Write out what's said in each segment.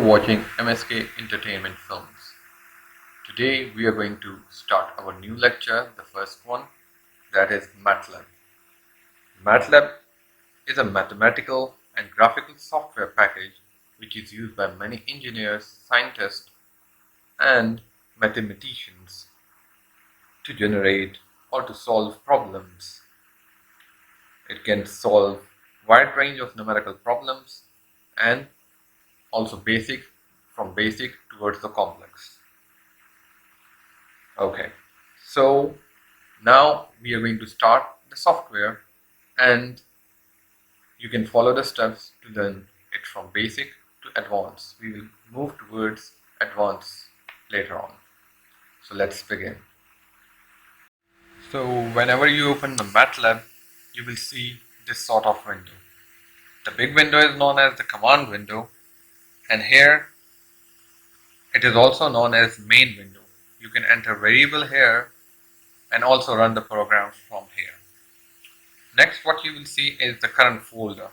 watching MSK Entertainment Films. Today we are going to start our new lecture, the first one, that is Matlab. Matlab is a mathematical and graphical software package which is used by many engineers, scientists, and mathematicians to generate or to solve problems. It can solve a wide range of numerical problems and also from basic towards the complex. Okay, so now we are going to start the software and you can follow the steps to learn it from basic to advanced. We will move towards advanced later on. So let's begin. So whenever you open the Matlab, you will see this sort of window. The big window is known as the command window, and here it is also known as main window. You can enter variable here and also run the program from here. Next, what you will see is the current folder.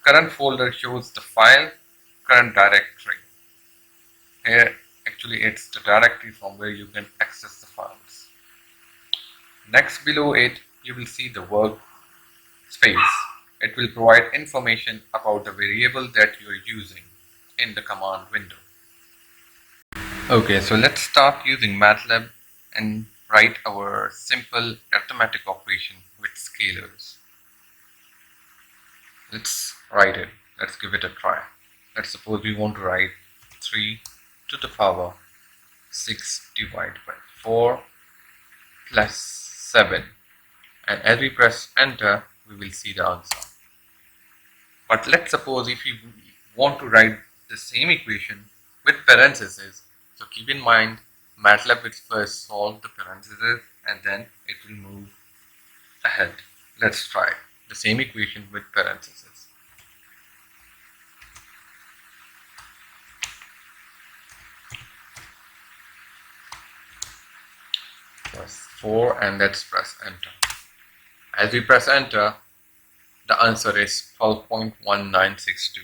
Current folder shows the file current directory. Here actually it's the directory from where you can access the files. Next, below it you will see the workspace. It will provide information about the variable that you are using in the command window. Okay, so let's start using Matlab and write our simple arithmetic operation with scalars. Let's write it. Let's give it a try. Let's suppose we want to write 3 to the power 6 divided by 4 plus 7. And as we press enter, we will see the answer. But let's suppose if you want to write the same equation with parentheses, so keep in mind Matlab will first solve the parentheses and then it will move ahead. Let's try the same equation with parentheses. Press 4 and let's press enter. As we press enter, the answer is 12.1962.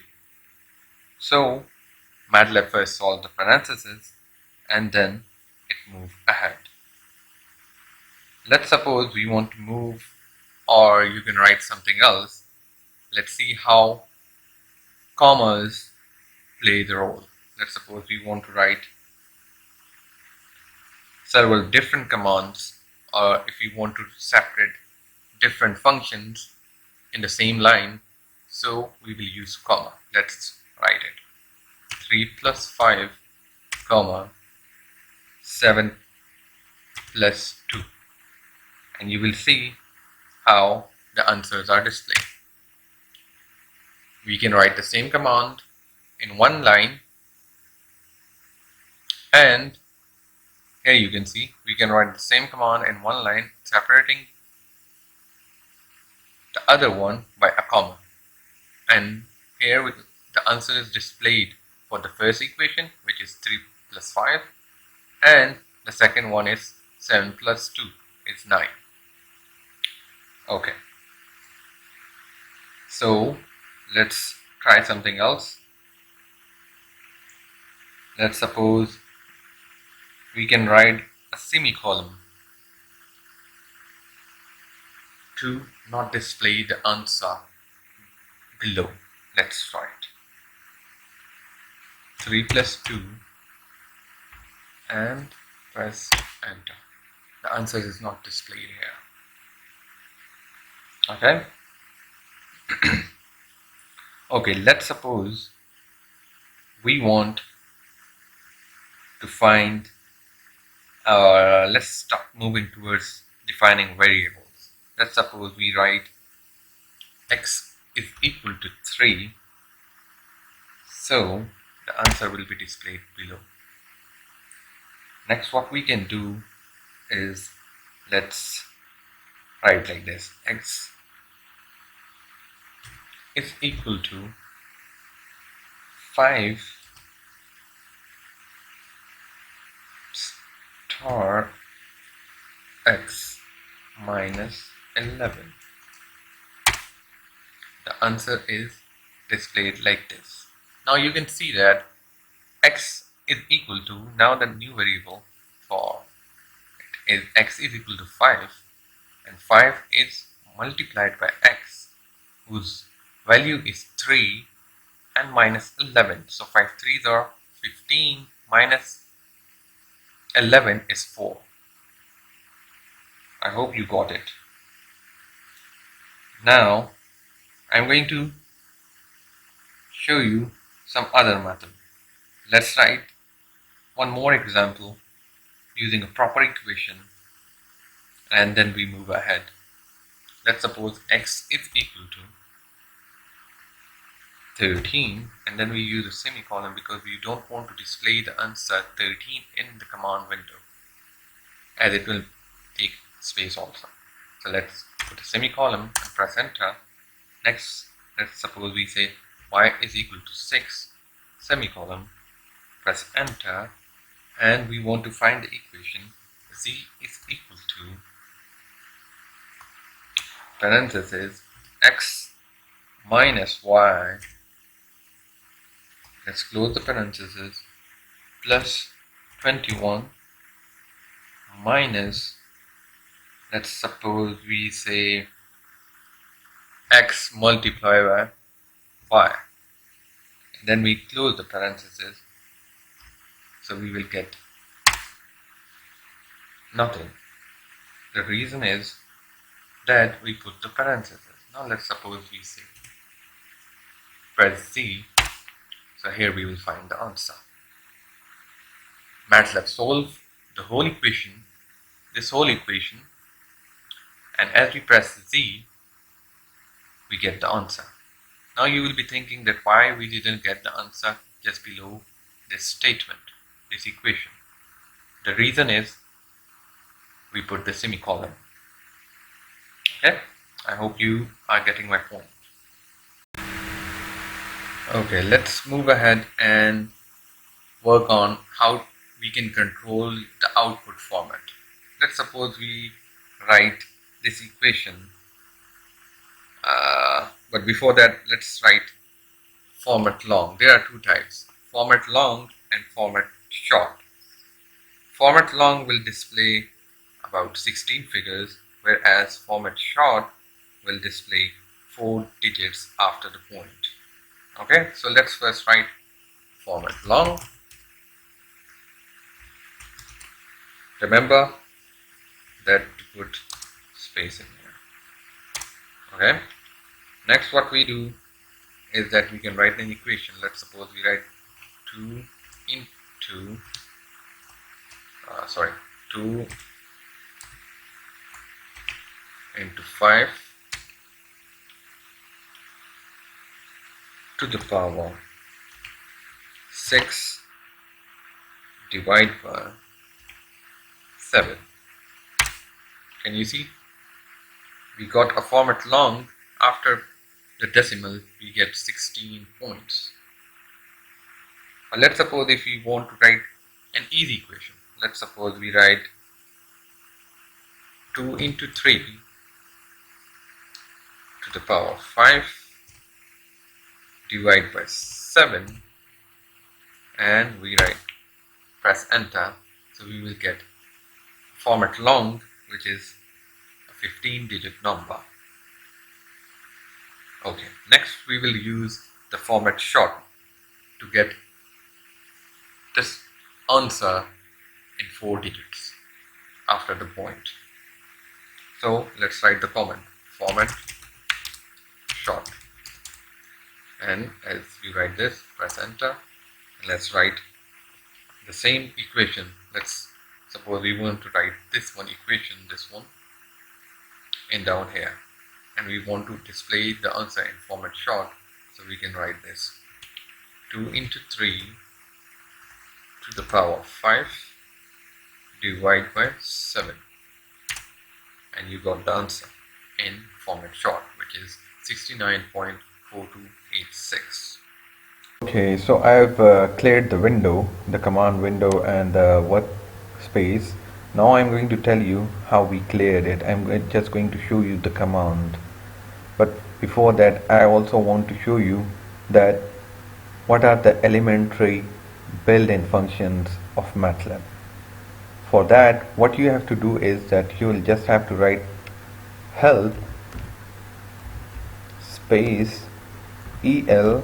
So Matlab first solved the parentheses and then it moved ahead. Let's suppose we want to move, or you can write something else. Let's see how commas play the role. Let's suppose we want to write several different commands, or if you want to separate different functions in the same line, so we will use comma. Let's write it. 3 plus 5 comma 7 plus 2, and you will see how the answers are displayed. We can write the same command in one line, and here you can see we can write the same command in one line, separating the other one by a comma, and here the answer is displayed for the first equation, which is 3 plus 5, and the second one is 7 plus 2 is 9. Okay, so let's try something else. Let's suppose we can write a semicolon to not display the answer below. Let's try it. 3 plus 2 and press enter. The answer is not displayed here. Okay. Okay, let's suppose we want to find, let's start moving towards defining variables. Let's suppose we write x is equal to 3, so the answer will be displayed below. Next, what we can do is let's write like this: x is equal to 5 star x minus 11. The answer is displayed like this. Now you can see that x is equal to, now the new variable for it is x is equal to 5, and 5 is multiplied by x, whose value is 3 and minus 11. So 5 3s are 15, minus 11 is 4. I hope you got it. Now I'm going to show you some other method. Let's write one more example using a proper equation, and then we move ahead. Let's suppose x is equal to 13, and then we use a semicolon because we don't want to display the answer 13 in the command window, as it will take space also. So let's put a semicolon and press enter. Next, let's suppose we say y is equal to 6, semicolon, press enter, and we want to find the equation z is equal to parenthesis x minus y, let's close the parenthesis, plus 21 minus, let's suppose we say x multiplied by y, and then we close the parenthesis, so we will get nothing. The reason is that we put the parenthesis. Now let's suppose we say press Z, so here we will find the answer. Matlab solve the whole equation, this whole equation, and as we press Z, we get the answer. Now you will be thinking that why we didn't get the answer just below this statement, this equation. The reason is we put the semicolon. Okay, I hope you are getting my point. Okay, let's move ahead and work on how we can control the output format. Let's suppose we write this equation, but before that let's write format long. There are two types, format long and format short. Format long will display about 16 figures, whereas format short will display 4 digits after the point. Okay, so let's first write format long. Remember that to put space in here. Okay, next what we do is that we can write an equation. Let's suppose we write 2 into 5 to the power 6 divided by 7. Can you see? We got a format long. After the decimal we get 16 points. Let's suppose if we want to write an easy equation, let's suppose we write 2 into 3 to the power 5 divided by 7, and we press enter, so we will get format long, which is a 15-digit number. Okay, next we will use the format short to get this answer in 4 digits after the point. So let's write the command format short, and as you write this, press enter, and let's write the same equation. Let's suppose we want to write this one equation, this one, in down here, and we want to display the answer in format short, so we can write this 2 into 3 to the power 5 divided by 7, and you got the answer in format short, which is 69.4286. Okay, so I've cleared the window, the command window and the workspace. Now I'm going to tell you how we cleared it. Just going to show you the command. But before that, I also want to show you that what are the elementary built-in functions of Matlab. For that, what you have to do is that you will just have to write help space el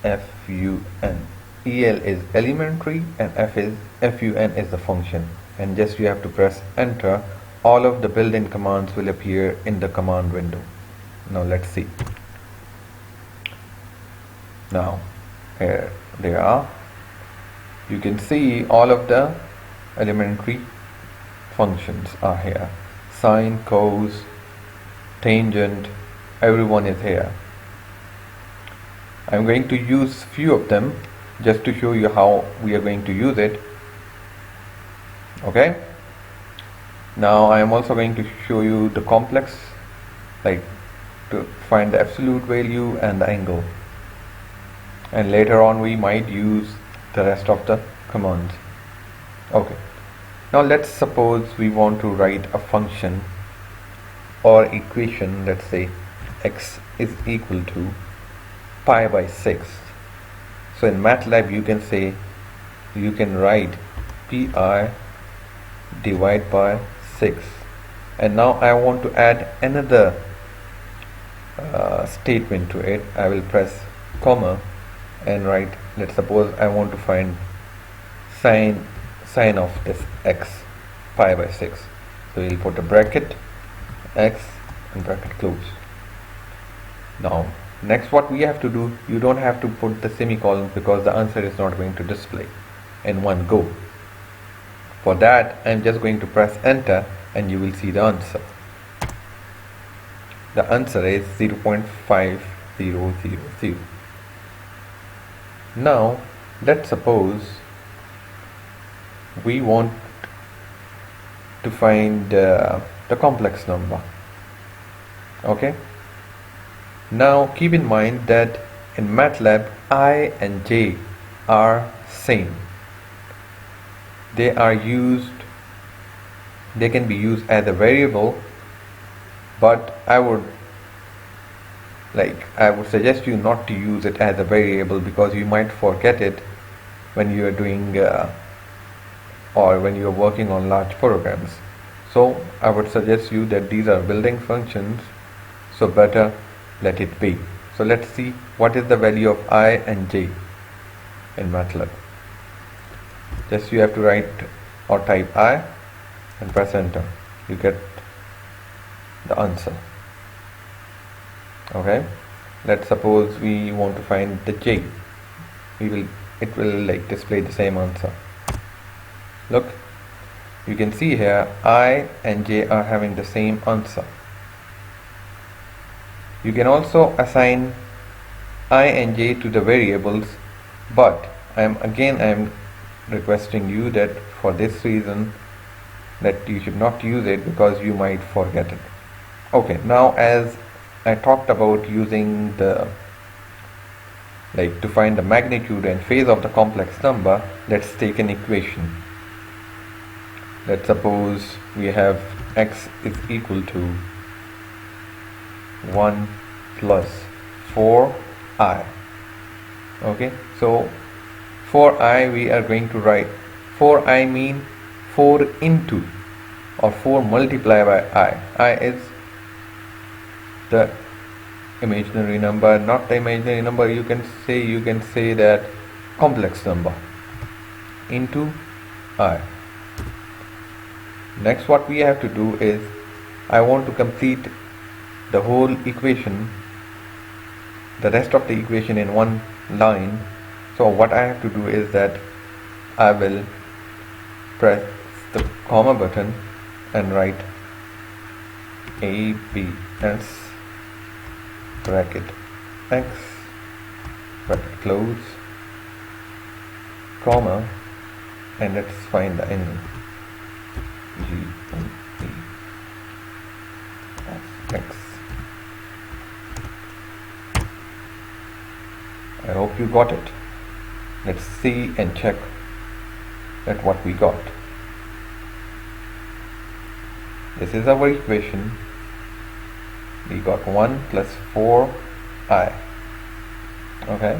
fun. El is elementary and fun is the function, and just you have to press enter. All of the built-in commands will appear in the command window. Now let's see. Now here they are. You can see all of the elementary functions are here. Sine, cos, tangent, everyone is here. I'm going to use few of them just to show you how we are going to use it. Okay, now I am also going to show you the complex, like to find the absolute value and the angle, and later on we might use the rest of the commands. Okay, now let's suppose we want to write a function or equation. Let's say x is equal to pi by 6. So in Matlab you can say, you can write pi divided by 6, and now I want to add another statement to it. I will press comma and write, let's suppose I want to find sine of this x, pi by 6. So we'll put a bracket x and bracket close. Now next what we have to do, you don't have to put the semicolon because the answer is not going to display in one go. For that I'm just going to press enter and you will see the answer. The answer is 0.5000. Now let's suppose we want to find the complex number. Okay, now keep in mind that in Matlab I and j are same. They can be used as a variable, but I would suggest you not to use it as a variable because you might forget it when you are doing or when you are working on large programs. So I would suggest you that these are built-in functions, so better let it be. So let's see what is the value of I and j in Matlab. Just you have to write or type I and press enter. You get the answer. Okay, let's suppose we want to find the j. It will like display the same answer. Look, you can see here I and j are having the same answer. You can also assign I and j to the variables, but I am requesting you that for this reason that you should not use it because you might forget it. Okay, now as I talked about using the to find the magnitude and phase of the complex number, let's take an equation. Let's suppose we have x is equal to 1 plus 4i. Okay, so for I we are going to write, for I mean 4 into or 4 multiplied by I is the imaginary number, not the imaginary number. You can say that complex number into I. Next what we have to do is, I want to complete the whole equation, the rest of the equation in one line. So what I have to do is that I will press the comma button and write abs bracket x bracket close comma, and let's find the angle g and e x. I hope you got it. Let's see and check at what we got. This is our equation. We got 1 plus 4i. Okay,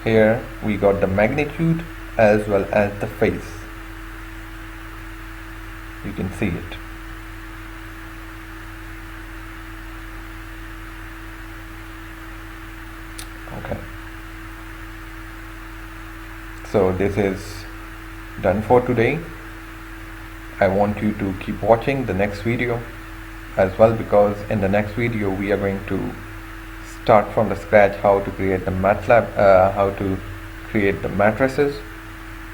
here we got the magnitude as well as the face. You can see it. Okay. So this is done for today. I want you to keep watching the next video as well, because in the next video we are going to start from the scratch how to create the Matlab, how to create the matrices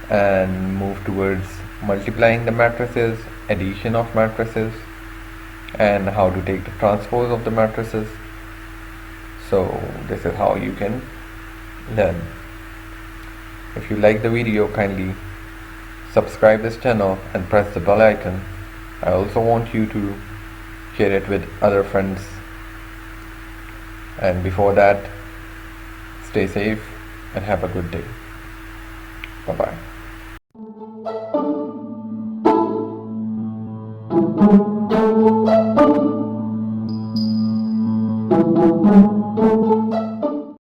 and move towards multiplying the matrices, addition of matrices, and how to take the transpose of the matrices. So this is how you can learn. If you like the video, kindly subscribe this channel and press the bell icon. I also want you to share it with other friends. And before that, stay safe and have a good day. Bye bye.